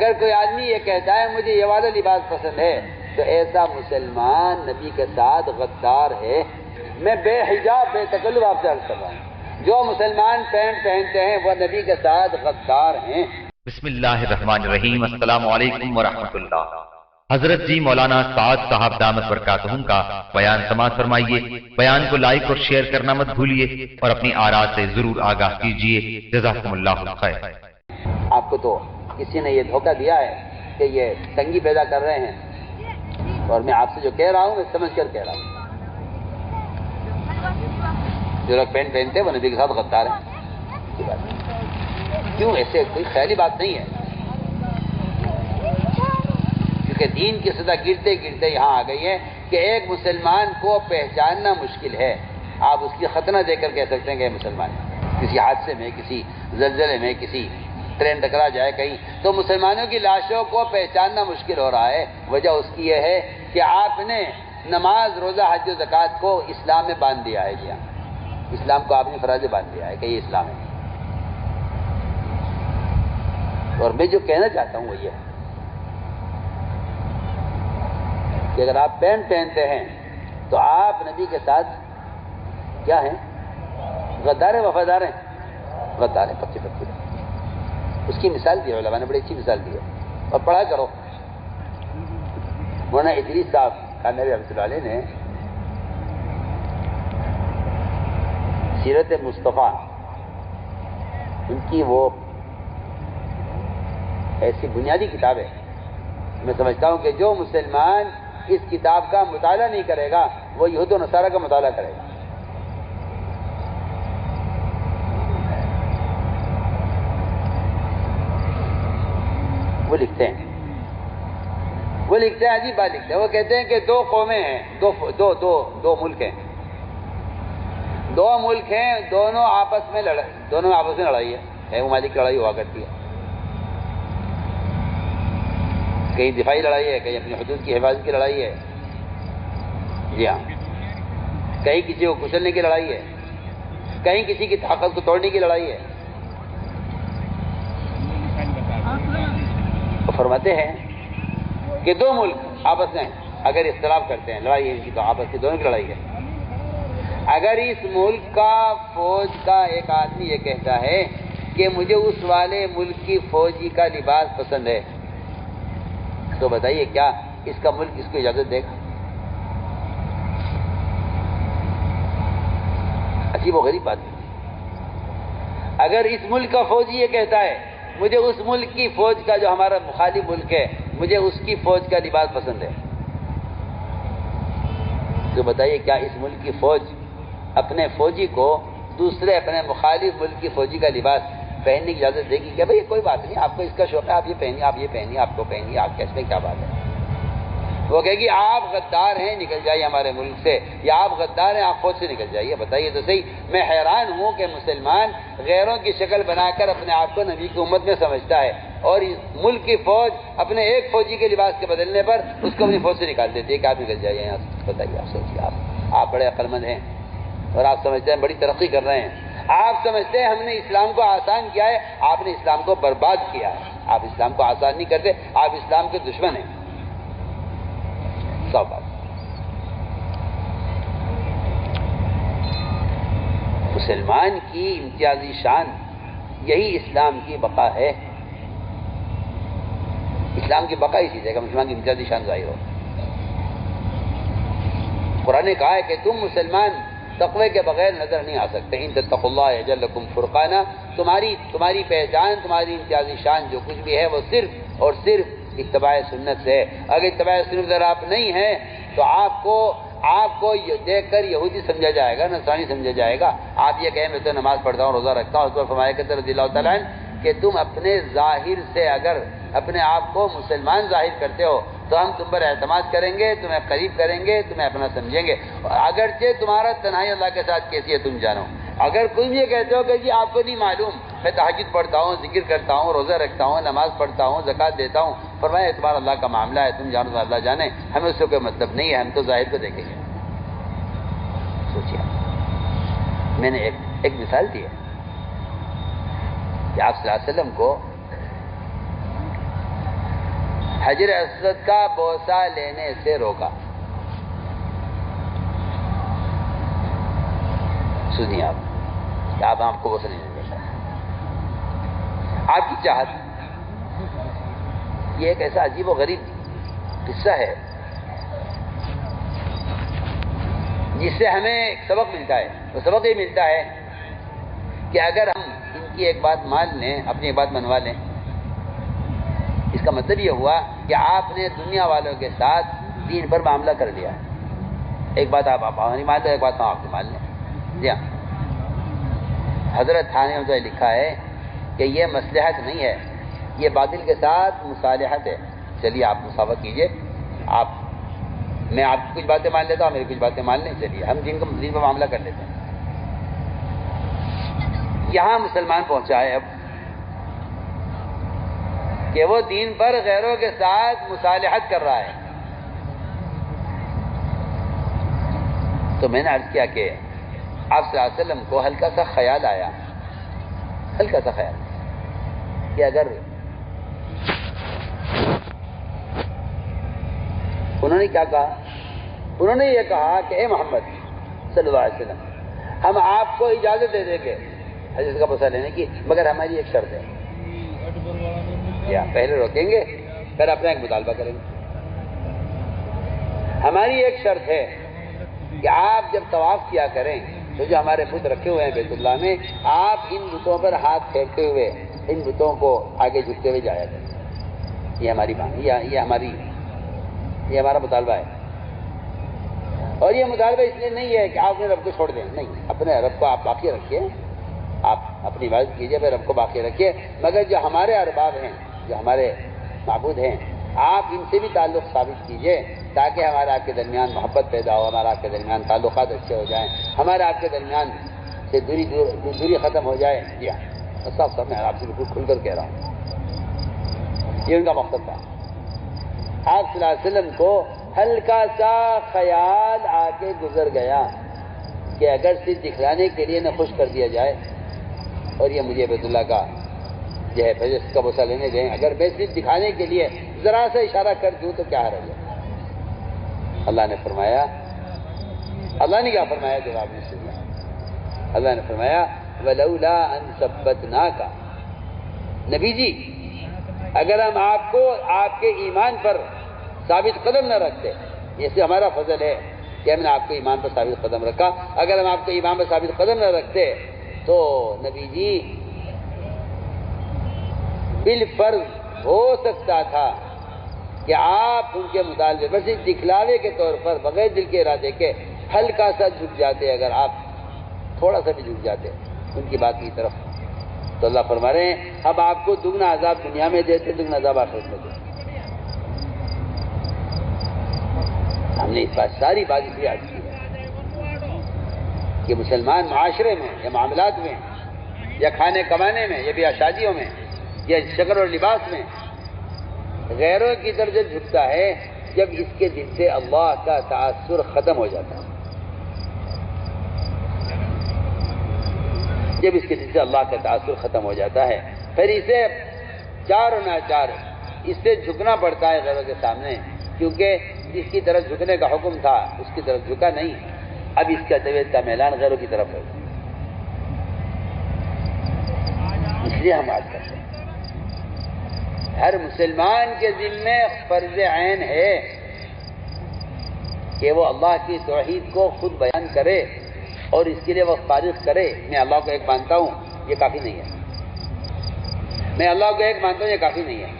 اگر کوئی آدمی یہ کہتا ہے مجھے یہ والا لباس پسند ہے تو ایسا مسلمان نبی کے ساتھ غدار ہے۔ میں بے حجاب بے تکلف آپ سے عرض کر رہا ہوں، جو مسلمان پینٹ پہنتے ہیں وہ نبی کے ساتھ غدار ہیں۔ بسم اللہ الرحمن الرحیم۔ السلام علیکم ورحمۃ اللہ۔ حضرت جی مولانا سعد صاحب دامت برکاتہم کا بیان سماعت فرمائیے۔ بیان کو لائک اور شیئر کرنا مت بھولیے اور اپنی آراء سے ضرور آگاہ کیجیے۔ جزاکم اللہ خیر۔ آپ کو تو کسی نے یہ دھوکہ دیا ہے کہ یہ تنگی پیدا کر رہے ہیں، اور میں آپ سے جو کہہ رہا ہوں میں سمجھ کر کہہ رہا ہوں۔ جو لوگ پینٹ پہنتے ہیں وہ نبی کے ساتھ غدار ہیں۔ کیوں؟ ایسے کوئی خیالی بات نہیں ہے، کیونکہ دین کی سطح گرتے گرتے یہاں آ گئی ہے کہ ایک مسلمان کو پہچاننا مشکل ہے۔ آپ اس کی ختنہ دے کر کہہ سکتے ہیں کہ یہ مسلمان ہے۔ کسی حادثے میں، کسی زلزلے میں، کسی ٹرین ٹکرا جائے کہیں، تو مسلمانوں کی لاشوں کو پہچاننا مشکل ہو رہا ہے۔ وجہ اس کی یہ ہے کہ آپ نے نماز، روزہ، حج و زکوٰۃ کو اسلام میں باندھ دیا ہے۔ جی ہاں، اسلام کو آپ نے فرض باندھ دیا ہے کہ یہ اسلام ہے۔ اور میں جو کہنا چاہتا ہوں وہ یہ ہے کہ اگر آپ پینٹ پہنتے ہیں تو آپ نبی کے ساتھ کیا ہیں؟ غدار ہیں، وفادار ہیں؟ غدار ہیں، پکی پکی۔ اس کی مثال دی ہے علماء نے، بڑی اچھی مثال دی ہے، اور پڑھا کرو۔ مولانا ادریس صاحب خانوی رحمۃ اللہ علیہ نے سیرت مصطفیٰ، ان کی وہ ایسی بنیادی کتاب ہے، میں سمجھتا ہوں کہ جو مسلمان اس کتاب کا مطالعہ نہیں کرے گا وہ یہود و نصارہ کا مطالعہ کرے گا۔ وہ لکھتے ہیں عجیب بات لکھتے ہیں۔ وہ کہتے ہیں کہ دو قومیں ہیں، دو ملک ہیں، دونوں آپس میں لڑائی ہے، ممالک کی لڑائی ہوا کرتی ہے، کہیں دفاعی لڑائی ہے، کہیں اپنی حدود کی حفاظت کی لڑائی ہے، جی ہاں، کہیں کسی کو کچلنے کی لڑائی ہے، کہیں کسی کی طاقت کو توڑنے کی لڑائی ہے۔ وہ فرماتے ہیں کہ دو ملک آپس میں اگر اختلاف کرتے ہیں، لڑائی ہے ان کی، تو آپس کی دونوں کی لڑائی ہے۔ اگر اس ملک کا فوج کا ایک آدمی یہ کہتا ہے کہ مجھے اس والے ملک کی فوجی کا لباس پسند ہے، تو بتائیے کیا اس کا ملک اس کو اجازت دے گا؟ عجیب و غریب بات ہے۔ اگر اس ملک کا فوجی یہ کہتا ہے مجھے اس ملک کی فوج کا، جو ہمارا مخالف ملک ہے، مجھے اس کی فوج کا لباس پسند ہے، تو بتائیے کیا اس ملک کی فوج اپنے فوجی کو دوسرے اپنے مخالف ملک کی فوجی کا لباس پہننے کی اجازت دے گی کہ بھائی کوئی بات نہیں، آپ کو اس کا شوق ہے، آپ یہ پہنیے، آپ یہ پہنیے، آپ کو پہنیے، آپ کے اس میں کیا بات ہے؟ وہ کہے گی آپ غدار ہیں، نکل جائیے ہمارے ملک سے، یا آپ غدار ہیں، آپ فوج سے نکل جائیے۔ بتائیے تو صحیح۔ میں حیران ہوں کہ مسلمان غیروں کی شکل بنا کر اپنے آپ کو نبی کی امت میں سمجھتا ہے، اور اس ملک کی فوج اپنے ایک فوجی کے لباس کے بدلنے پر اس کو اپنی فوج سے نکال دیتی ہے کہ آپ نکل جائیے یہاں سے۔ بتائیے، آپ سوچیے، آپ بڑے عقل مند ہیں اور آپ سمجھتے ہیں بڑی ترقی کر رہے ہیں، آپ سمجھتے ہیں ہم نے اسلام کو آسان کیا ہے، آپ نے اسلام کو برباد کیا ہے۔ آپ اسلام کو آسان نہیں کرتے، آپ اسلام کے دشمن ہیں۔ سب بات مسلمان کی امتیازی شان یہی اسلام کی بقا ہے۔ اسلام کی بقا اسی ہے کہ مسلمان کی امتیازی شان ظاہر ہو۔ قرآن نے کہا ہے کہ تم مسلمان تقوی کے بغیر نظر نہیں آ سکتے۔ ان تتقوا اللہ یجعل لکم فرقانا، تمہاری پہچان، تمہاری امتیازی شان جو کچھ بھی ہے وہ صرف اور صرف اتباع سنت سے ہے۔ اگر اتباع سنت اگر آپ نہیں ہیں تو آپ کو دیکھ کر یہودی سمجھا جائے گا، نصرانی سمجھا جائے گا۔ آپ یہ کہیں میں تو نماز پڑھتا ہوں، روزہ رکھتا ہوں، اس پر فرمایا کہ رضی اللہ تعالیٰ عنہ کہ تم اپنے ظاہر سے اگر اپنے آپ کو مسلمان ظاہر کرتے ہو تو ہم تم پر اعتماد کریں گے، تمہیں قریب کریں گے، تمہیں اپنا سمجھیں گے، اگرچہ تمہارا تنہائی اللہ کے ساتھ کیسی ہے تم جانو۔ اگر تم یہ کہتے ہو کہ جی آپ کو نہیں معلوم، میں تہجد پڑھتا ہوں، ذکر کرتا ہوں، روزہ رکھتا ہوں، نماز پڑھتا ہوں، زکوٰۃ دیتا ہوں، فرمایا اعتبار اللہ کا معاملہ ہے، تم جانو اللہ جانے، ہمیں اس سے کوئی مطلب نہیں ہے، ہم تو ظاہر کو دیکھیں گے۔ سوچیے، میں نے ایک مثال دی ہے کہ آپ صلی اللہ علیہ وسلم کو حجر اسود کا بوسہ لینے سے روکا. سنیے آپ کو بوسہ نہیں دیتا. آپ کی چاہت. یہ ایک ایسا عجیب و غریب قصہ ہے جس سے ہمیں ایک سبق ملتا ہے. وہ سبق یہ ملتا ہے کہ اگر ہم ان کی ایک بات مان لیں، اپنی ایک بات منوا لیں، اس کا مطلب یہ ہوا کہ آپ نے دنیا والوں کے ساتھ دین پر معاملہ کر لیا. ایک بات آپ نہیں مان لیں، ایک بات ہم آپ مان لیں. جی ہاں، حضرت تھانوی نے لکھا ہے کہ یہ مصلحت نہیں ہے، یہ باطل کے ساتھ مصالحت ہے. چلیے آپ مساوات کیجئے، میں آپ کی کچھ باتیں مان لیتا ہوں، میری کچھ باتیں مان لیں. چلیے ہم دین پر معاملہ کر لیتے ہیں. یہاں مسلمان پہنچا ہے اب کہ وہ دین پر غیروں کے ساتھ مصالحت کر رہا ہے. تو میں نے عرض کیا کہ آپ صلی اللہ علیہ وسلم کو ہلکا سا خیال آیا کہ اگر انہوں نے کیا کہا؟ انہوں نے یہ کہا کہ اے محمد صلی اللہ علیہ وسلم، ہم آپ کو اجازت دے دیں گے حدیث کا بوسہ لینے کی، مگر ہماری ایک شرط ہے. یا پہلے روکیں گے، پھر اپنا ایک مطالبہ کریں گے. ہماری ایک شرط ہے کہ آپ جب طواف کیا کریں تو جو ہمارے بت رکھے ہوئے ہیں بیت اللہ میں، آپ ان بتوں پر ہاتھ پھیرتے ہوئے ان بتوں کو آگے جھکتے ہوئے جایا کریں. یہ ہماری بات، یہ ہمارا مطالبہ ہے. اور یہ مطالبہ اس لیے نہیں ہے کہ آپ اپنے رب کو چھوڑ دیں، نہیں، اپنے رب کو آپ باقی رکھیے، آپ اپنی عبادت کیجیے، پھر رب کو باقی رکھیے. مگر جو ہمارے ارباب ہیں، جو ہمارے معبود ہیں، آپ ان سے بھی تعلق ثابت کیجیے تاکہ ہمارے آپ کے درمیان محبت پیدا ہو، ہمارے آپ کے درمیان تعلقات اچھے ہو جائیں، ہمارے آپ کے درمیان سے دوری ختم ہو جائے. جی ہاں، سب میں آپ سے بالکل کھل کر کہہ رہا ہوں. یہ ان کا مقصد تھا. آپ صلی اللہ علیہ وسلم کو ہلکا سا خیال آ کے گزر گیا کہ اگر صرف دکھلانے کے لیے نہ خوش کر دیا جائے اور یہ مجھے بیت اللہ کا جو ہے فیض کا بوسہ لینے دیں، اگر میں صرف دکھانے کے لیے ذرا سا اشارہ کر دوں تو کیا حرج ہے؟ اللہ نے فرمایا، اللہ نے کیا فرمایا جواب میں سنیا؟ اللہ نے فرمایا وَلَوْلَا أَن ثَبَّتْنَاكَ، نبی جی اگر ہم آپ کو آپ کے ایمان پر ثابت قدم نہ رکھتے، یہ سے ہمارا فضل ہے کہ ہم نے آپ کو ایمان پر ثابت قدم رکھا. اگر ہم آپ کو ایمان پر ثابت قدم نہ رکھتے تو نبی جی بالفرض ہو سکتا تھا کہ آپ ان کے مطالبے بس اس دکھلاوے کے طور پر بغیر دل کے ارادے کے ہلکا سا جھک جاتے. اگر آپ تھوڑا سا بھی جھک جاتے ان کی بات کی طرف تو اللہ فرما رہے ہیں اب آپ کو دگنا عذاب دنیا میں دیتے، دگنا عذاب آخرت میں دیتے. ہم نے اس بات ساری بات اس لیے یاد کی ہے کہ مسلمان معاشرے میں یا معاملات میں یا کھانے کمانے میں یا بیاہ شادیوں میں یا شکل اور لباس میں غیروں کی طرف جب جھکتا ہے جب اس کے دل سے اللہ کا تاثر ختم ہو جاتا ہے. جب اس کے دل سے اللہ کا تاثر ختم ہو جاتا ہے پھر اسے چار و ناچار اس سے جھکنا پڑتا ہے غیروں کے سامنے، کیونکہ جس کی طرف جھکنے کا حکم تھا اس کی طرف جھکا نہیں. اب اس کا طبیعت کا میلان غیروں کی طرف ہے. اس لیے ہم آج کرتے ہیں ہر مسلمان کے ذمے فرض عین ہے کہ وہ اللہ کی توحید کو خود بیان کرے اور اس کے لیے وہ فارغ کرے. میں اللہ کو ایک مانتا ہوں یہ کافی نہیں ہے، میں اللہ کو ایک مانتا ہوں یہ کافی نہیں ہے.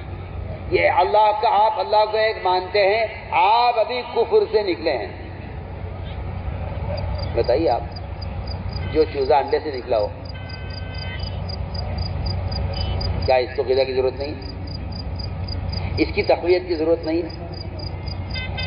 یہ اللہ کا، آپ اللہ کو ایک مانتے ہیں، آپ ابھی کفر سے نکلے ہیں. بتائیے آپ، جو چوزہ انڈے سے نکلا ہو کیا اس کو غذا کی ضرورت نہیں؟ اس کی تقویت کی ضرورت نہیں؟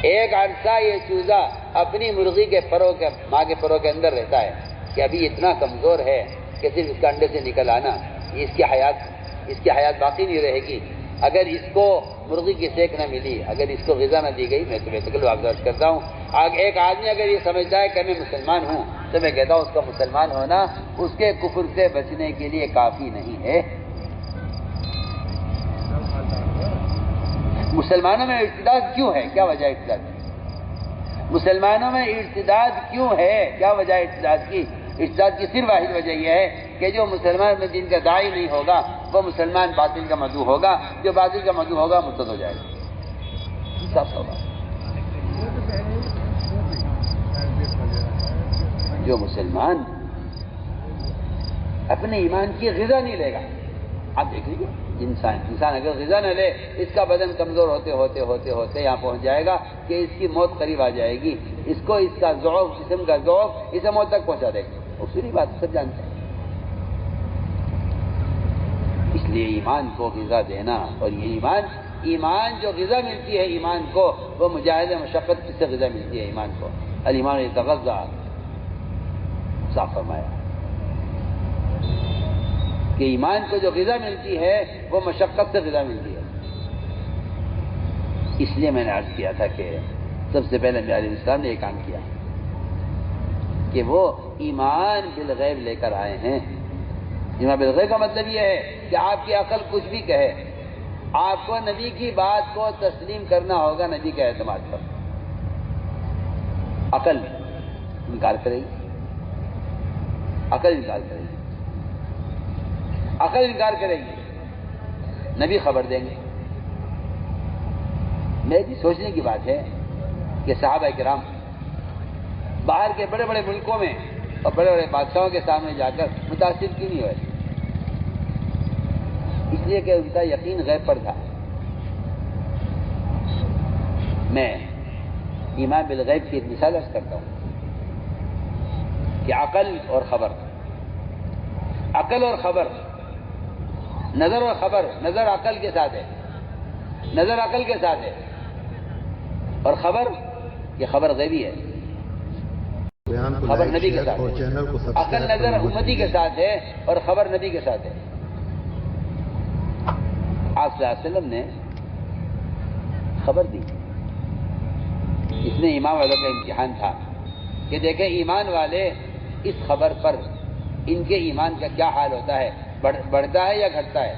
ایک عرصہ یہ چوزہ اپنی مرغی کے پروں کے ماں کے پروں کے اندر رہتا ہے کہ ابھی اتنا کمزور ہے کہ صرف اس کا انڈے سے نکل آنا اس کی حیات باقی نہیں رہے گی اگر اس کو مرغی کی سیک نہ ملی، اگر اس کو غذا نہ دی گئی. میں تمہیں تکلیف آگاز کرتا ہوں، ایک آدمی اگر یہ سمجھتا ہے کہ میں مسلمان ہوں تو میں کہتا ہوں اس کا مسلمان ہونا اس کے کفر سے بچنے کے لیے کافی نہیں ہے. مسلمانوں میں ارتداد کیوں ہے؟ کیا وجہ ارتداد کی؟ مسلمانوں میں ارتداد کیوں ہے؟ کیا وجہ ارتداد کی؟ ارتداد کی صرف واحد وجہ یہ ہے کہ جو مسلمان میں دین کا داعی نہیں ہوگا وہ مسلمان باطل کا مدعو ہوگا، جو باطل کا مدعو ہوگا مرتد ہو جائے گا، سب ہوگا۔ جو مسلمان اپنے ایمان کی غذا نہیں لے گا، آپ دیکھ لیجیے انسان اگر غذا نہ لے اس کا بدن کمزور ہوتے ہوتے ہوتے ہوتے یہاں پہنچ جائے گا کہ اس کی موت قریب آ جائے گی، اس کو اس کا ضعف، جسم کا ضعف اسے موت تک پہنچا دے گا۔ وہ پوری بات سب جانتے ہیں۔ اس لیے ایمان کو غذا دینا، اور یہ ایمان جو غذا ملتی ہے ایمان کو، وہ مجاہد مشقت سے غذا ملتی ہے ایمان کو۔ الایمان یتغذا، صاف فرمایا کہ ایمان کو جو غذا ملتی ہے وہ مشقت سے غذا ملتی ہے۔ اس لیے میں نے عرض کیا تھا کہ سب سے پہلے انبیاء علیہ السلام نے یہ کام کیا کہ وہ ایمان بالغیب لے کر آئے ہیں۔ ایمان بالغیب کا مطلب یہ ہے کہ آپ کی عقل کچھ بھی کہے، آپ کو نبی کی بات کو تسلیم کرنا ہوگا نبی کے اعتماد پر۔ عقل انکار کرے گی، عقل انکار کرے گی، عقل انکار کرے گی، نبی خبر دیں گے۔ میری سوچنے کی بات ہے کہ صحابہ کرام باہر کے بڑے بڑے ملکوں میں اور بڑے بڑے بادشاہوں کے سامنے جا کر متاثر کیوں نہیں ہوئے؟ اس لیے کہ ان کا یقین غیب پر تھا۔ میں ایمان بالغیب کی ایک مثال عرض کرتا ہوں کہ عقل اور خبر، عقل اور خبر، نظر اور خبر، نظر عقل کے ساتھ ہے، نظر عقل کے ساتھ ہے، اور خبر یہ خبر غیبی ہے، خبر نبی کے ساتھ ہے۔ عقل نظر امتی کے ساتھ ہے اور خبر نبی کے ساتھ ہے۔ آپ صلی اللہ علیہ وسلم نے خبر دی، اس میں ایمان والوں کا امتحان تھا کہ دیکھیں ایمان والے اس خبر پر ان کے ایمان کا کیا حال ہوتا ہے، بڑھتا ہے یا گھٹتا ہے،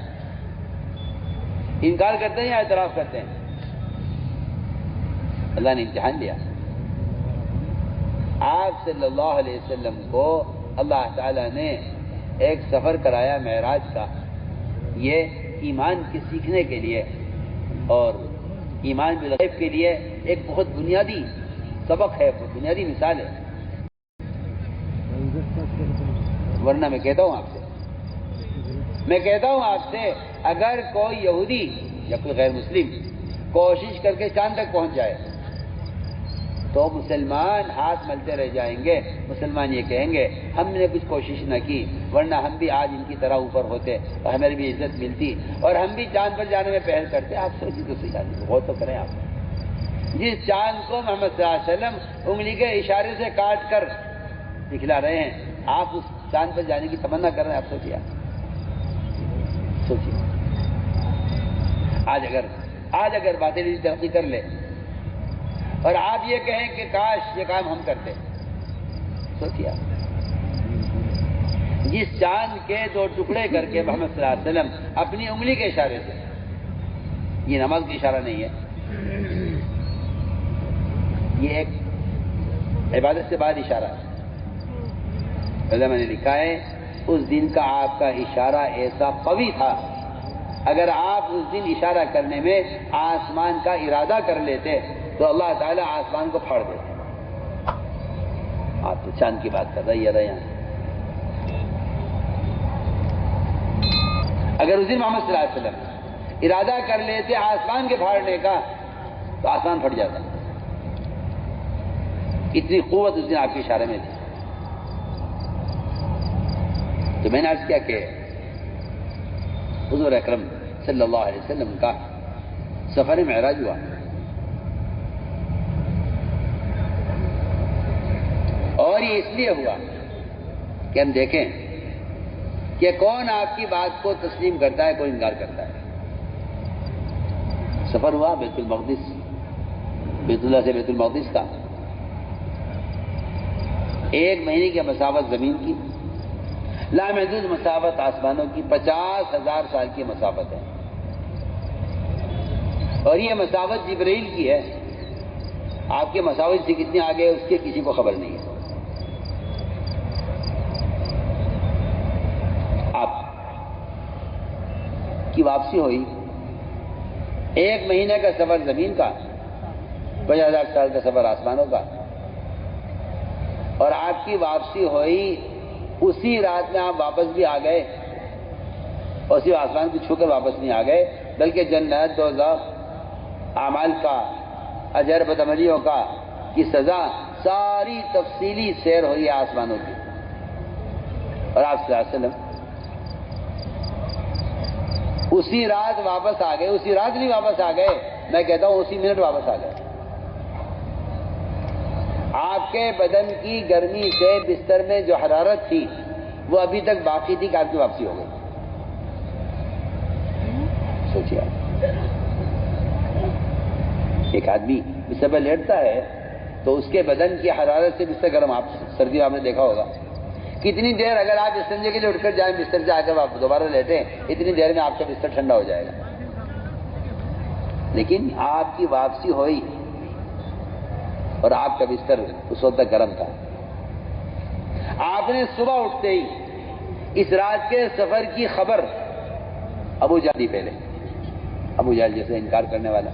انکار کرتے ہیں یا اعتراف کرتے ہیں۔ اللہ نے امتحان لیا۔ آپ صلی اللہ علیہ وسلم کو اللہ تعالیٰ نے ایک سفر کرایا معراج کا، یہ ایمان کے سیکھنے کے لیے اور ایمان بالغیب کے لیے ایک بہت بنیادی سبق ہے، بہت بنیادی مثال ہے۔ ورنہ میں کہتا ہوں آپ سے اگر کوئی یہودی یا کوئی غیر مسلم کوشش کر کے چاند تک پہنچ جائے تو مسلمان ہاتھ ملتے رہ جائیں گے، مسلمان یہ کہیں گے ہم نے کچھ کوشش نہ کی، ورنہ ہم بھی آج ان کی طرح اوپر ہوتے اور ہمیں بھی عزت ملتی اور ہم بھی چاند پر جانے میں پہل کرتے۔ آپ سوچیے تو صحیح آدمی غور تو کریں۔ آپ جس چاند کو محمد صلی اللہ علیہ وسلم انگلی کے اشارے سے کاٹ کر دکھلا رہے ہیں، آپ اس چاند پر جانے کی تمنا کر رہے ہیں۔ آپ سوچیے آج اگر باتیں ترقی کر لے اور آپ یہ کہیں کہ کاش یہ کام ہم کرتے، سوچیے جس چاند کے 2 ٹکڑے کر کے محمد صلی اللہ علیہ وسلم اپنی انگلی کے اشارے سے، یہ نماز کا اشارہ نہیں ہے، یہ ایک عبادت سے بعد اشارہ ہے۔ علماء نے لکھا ہے اس دن کا آپ کا اشارہ ایسا قوی تھا، اگر آپ اس دن اشارہ کرنے میں آسمان کا ارادہ کر لیتے تو اللہ تعالیٰ آسمان کو پھاڑ دیتے۔ آپ تو چاند کی بات کر رہے ہیں یہاں، اگر اس دن محمد صلی اللہ علیہ وسلم ارادہ کر لیتے آسمان کے پھاڑنے کا تو آسمان پھٹ جاتا، اتنی قوت اس دن آپ کے اشارے میں تھی۔ تو میں نے عرض کیا کہ حضور اکرم صلی اللہ علیہ وسلم کا سفر معراج ہوا، اور یہ اس لیے ہوا کہ ہم دیکھیں کہ کون آپ کی بات کو تسلیم کرتا ہے، کون انکار کرتا ہے۔ سفر ہوا بیت المقدس، بیت اللہ سے بیت المقدس کا 1 مہینے کی مسافت زمین کی، لامحدود مسافت آسمانوں کی، 50,000 سال کی مسافت ہے، اور یہ مساوت جبرائیل کی ہے. آپ کے مساوت سے کتنے آگے اس کے کسی کو خبر نہیں ہے. آپ کی واپسی ہوئی، 1 مہینے کا سفر زمین کا، 50,000 سال کا سفر آسمانوں کا، اور آپ کی واپسی ہوئی اسی رات میں آپ واپس بھی آ گئے، اور صرف آسمان کو چھو کر واپس نہیں آ گئے بلکہ جنت دوزخ، اعمال کا، اجر بدعملیوں کا کی سزا ساری تفصیلی سیر ہوئی ہے آسمانوں کی. اور آپ صلی اللہ علیہ وسلم اسی رات واپس آ گئے. اسی رات نہیں واپس آ گئے، میں کہتا ہوں اسی منٹ واپس آ گئے. آپ کے بدن کی گرمی سے بستر میں جو حرارت تھی وہ ابھی تک باقی تھی کہ آپ کی واپسی ہو گئی. سوچیے، ایک آدمی بستر پر لیٹتا ہے تو اس کے بدن کی حرارت سے بستر گرم، آپ سردی آپ نے دیکھا ہوگا. کتنی دیر اگر آپ استنجے کے لیے اٹھ کر جائیں بستر سے آ کر آپ دوبارہ لیٹیں، اتنی دیر میں آپ کا بستر ٹھنڈا ہو جائے گا. لیکن آپ کی واپسی ہوئی اور آپ کا بستر اس وقت تک گرم تھا. آپ نے صبح اٹھتے ہی اس رات کے سفر کی خبر ابو جہل دی. پہلے ابو جہل جیسے انکار کرنے والا،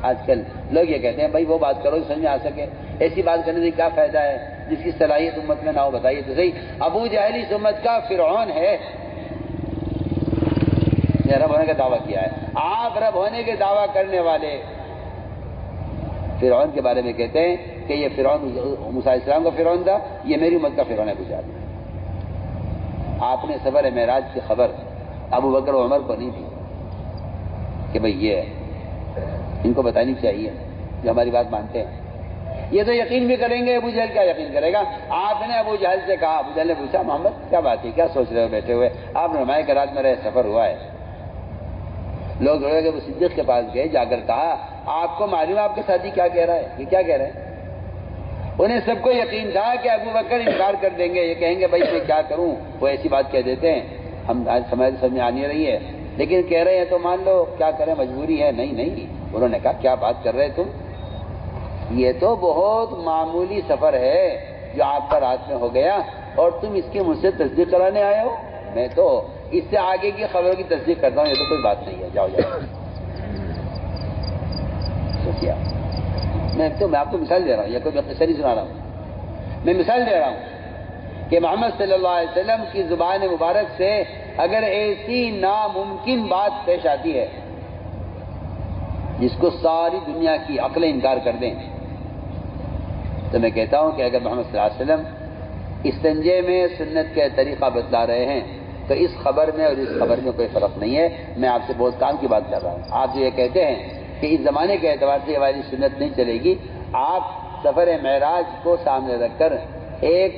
آج کل لوگ یہ کہتے ہیں بھائی وہ بات کرو سمجھ میں آ سکے، ایسی بات کرنے سے کیا فائدہ ہے جس کی صلاحیت امت میں نہ ہو. بتائیے تو صحیح، ابو جہل اس امت کا فرعون ہے. یہ رب ہونے کا دعویٰ کیا ہے. آپ رب ہونے کے دعویٰ کرنے والے فرعون کے بارے میں کہتے ہیں کہ یہ فرعون موسیٰ علیہ السلام کا فرعون تھا، یہ میری امت کا فرعون ہے ابو جہل. آپ نے سفر معراج کی خبر ابو بکر و عمر کو نہیں دی کہ بھئی یہ ان کو بتانی چاہیے جو ہماری بات مانتے ہیں. یہ تو یقین بھی کریں گے، ابو جہل کیا یقین کرے گا. آپ نے ابو جہل سے کہا، ابو جہل نے پوچھا محمد کیا بات ہے، کیا سوچ رہے ہو بیٹھے ہوئے؟ آپ نے فرمایا کہ رات میرا سفر ہوا ہے. لوگ کہ وہ صدیق کے پاس گئے، جا کر کہا آپ کو معلوم ہے آپ کے ساتھی کیا کہہ رہا ہے؟ یہ کیا کہہ رہے ہیں؟ انہیں سب کو یقین تھا کہ ابو بکر انکار کر دیں گے، یہ کہیں گے بھائی میں کیا کروں، وہ ایسی بات کہہ دیتے ہیں، ہم آج سمجھ میں آ نہیں رہی ہے، لیکن کہہ رہے ہیں تو مان لو، کیا کریں مجبوری ہے. نہیں نہیں، انہوں نے کہا کیا بات کر رہے تم، یہ تو بہت معمولی سفر ہے جو آپ کا رات میں ہو گیا اور تم اس کی مجھ سے تصدیق کرانے آئے ہو. میں تو اس سے آگے کی خبروں کی تصدیق کرتا ہوں، یہ تو کوئی بات نہیں ہے، جاؤ جاؤ. سوچیا، میں آپ کو مثال دے رہا ہوں، یہ کوئی قصہ نہیں سنا رہا ہوں، میں مثال دے رہا ہوں کہ محمد صلی اللہ علیہ وسلم کی زبان مبارک سے اگر ایسی ناممکن بات پیش آتی ہے جس کو ساری دنیا کی عقلیں انکار کر دیں، تو میں کہتا ہوں کہ اگر محمد صلی اللہ علیہ وسلم استنجے میں سنت کے طریقہ بتلا رہے ہیں تو اس خبر میں اور اس خبر میں کوئی فرق نہیں ہے. میں آپ سے بہت کام کی بات کر رہا ہوں. آپ جو یہ کہتے ہیں کہ اس زمانے کے اعتبار سے یہ والی سنت نہیں چلے گی، آپ سفر معراج کو سامنے رکھ کر ایک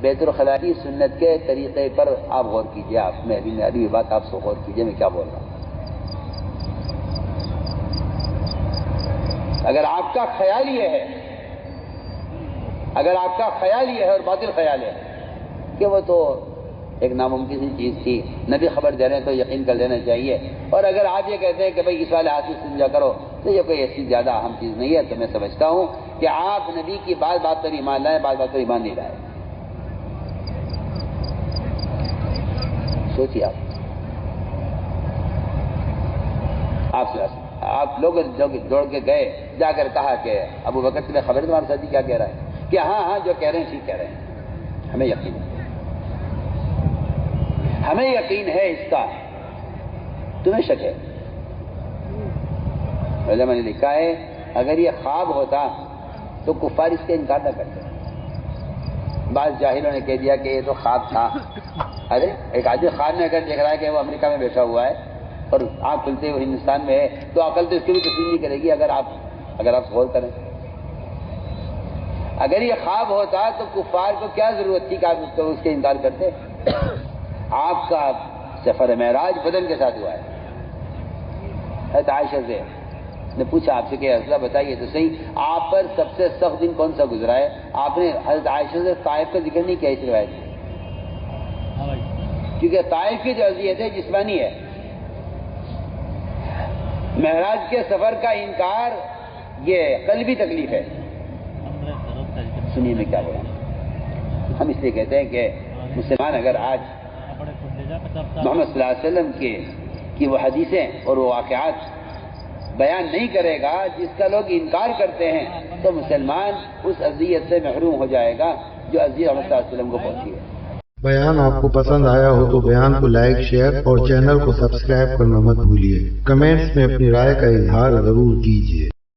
بیت الخلاء کی سنت کے طریقے پر آپ غور کیجیے. آپ میری بات آپ سے غور کیجیے میں کیا بول رہا ہوں. اگر آپ کا خیال یہ ہے، اگر آپ کا خیال یہ ہے اور باطل خیال ہے کہ وہ تو ایک ناممکن سی چیز تھی، نبی خبر دے رہے ہیں تو یقین کر لینا چاہیے، اور اگر آپ یہ کہتے ہیں کہ بھائی اس والے ہاتھ سے سمجھا کرو تو یہ کوئی ایسی زیادہ اہم چیز نہیں ہے، تو میں سمجھتا ہوں کہ آپ نبی کی بات پر ایمان لائیں، بات پر ایمان نہیں لائیں. سوچیے آپ لوگ دوڑ کے گئے، جا کر کہا کہ ابو بکر تمہیں خبر ہے تمہارے ساتھی کیا کہہ رہا ہے؟ کہ ہاں ہاں جو کہہ رہے ہیں ٹھیک کہہ رہے ہیں، ہمیں یقین ہے، ہمیں یقین ہے اس کا، تمہیں شک ہے. علماء نے لکھا ہے اگر یہ خواب ہوتا تو کفار اس کے انکار نہ کرتے. بعض جاہلوں نے کہہ دیا کہ یہ تو خواب تھا. ارے ایک آدمی خواب میں اگر دیکھ رہا ہے کہ وہ امریکہ میں بیٹھا ہوا ہے اور آنکھ کھلتے ہوئے ہندوستان میں ہے تو عقل تو اس کی بھی تسلیم نہیں کرے گی. اگر آپ غور کریں، اگر یہ خواب ہوتا تو کفار کو کیا ضرورت تھی کہ آپ اس کے انکار کرتے. آپ کا سفر معراج بدن کے ساتھ ہوا ہے. حضرت عائشہ سے نے پوچھا آپ سے کہ حضرت بتائیے تو صحیح، آپ پر سب سے سخت دن کون سا گزرا ہے؟ آپ نے حضرت عائشہ سے طائف کا ذکر نہیں کیا اس روایت میں، کیونکہ طائف کی جو اذیت ہے جسمانی ہے. معراج کے سفر کا انکار یہ قلبی تکلیف ہے. سنیے میں کیا بولا. ہم اس لیے کہتے ہیں کہ مسلمان اگر آج محمد صلی اللہ علیہ وسلم کی وہ حدیثیں اور وہ واقعات بیان نہیں کرے گا جس کا لوگ انکار کرتے ہیں، تو مسلمان اس اذیت سے محروم ہو جائے گا جو اذیت محمد صلی اللہ علیہ وسلم کو پہنچی ہے. بیان آپ کو پسند آیا ہو تو بیان کو لائک، شیئر اور چینل کو سبسکرائب کرنا مت بھولیے. کمنٹس میں اپنی رائے کا اظہار ضرور کیجیے.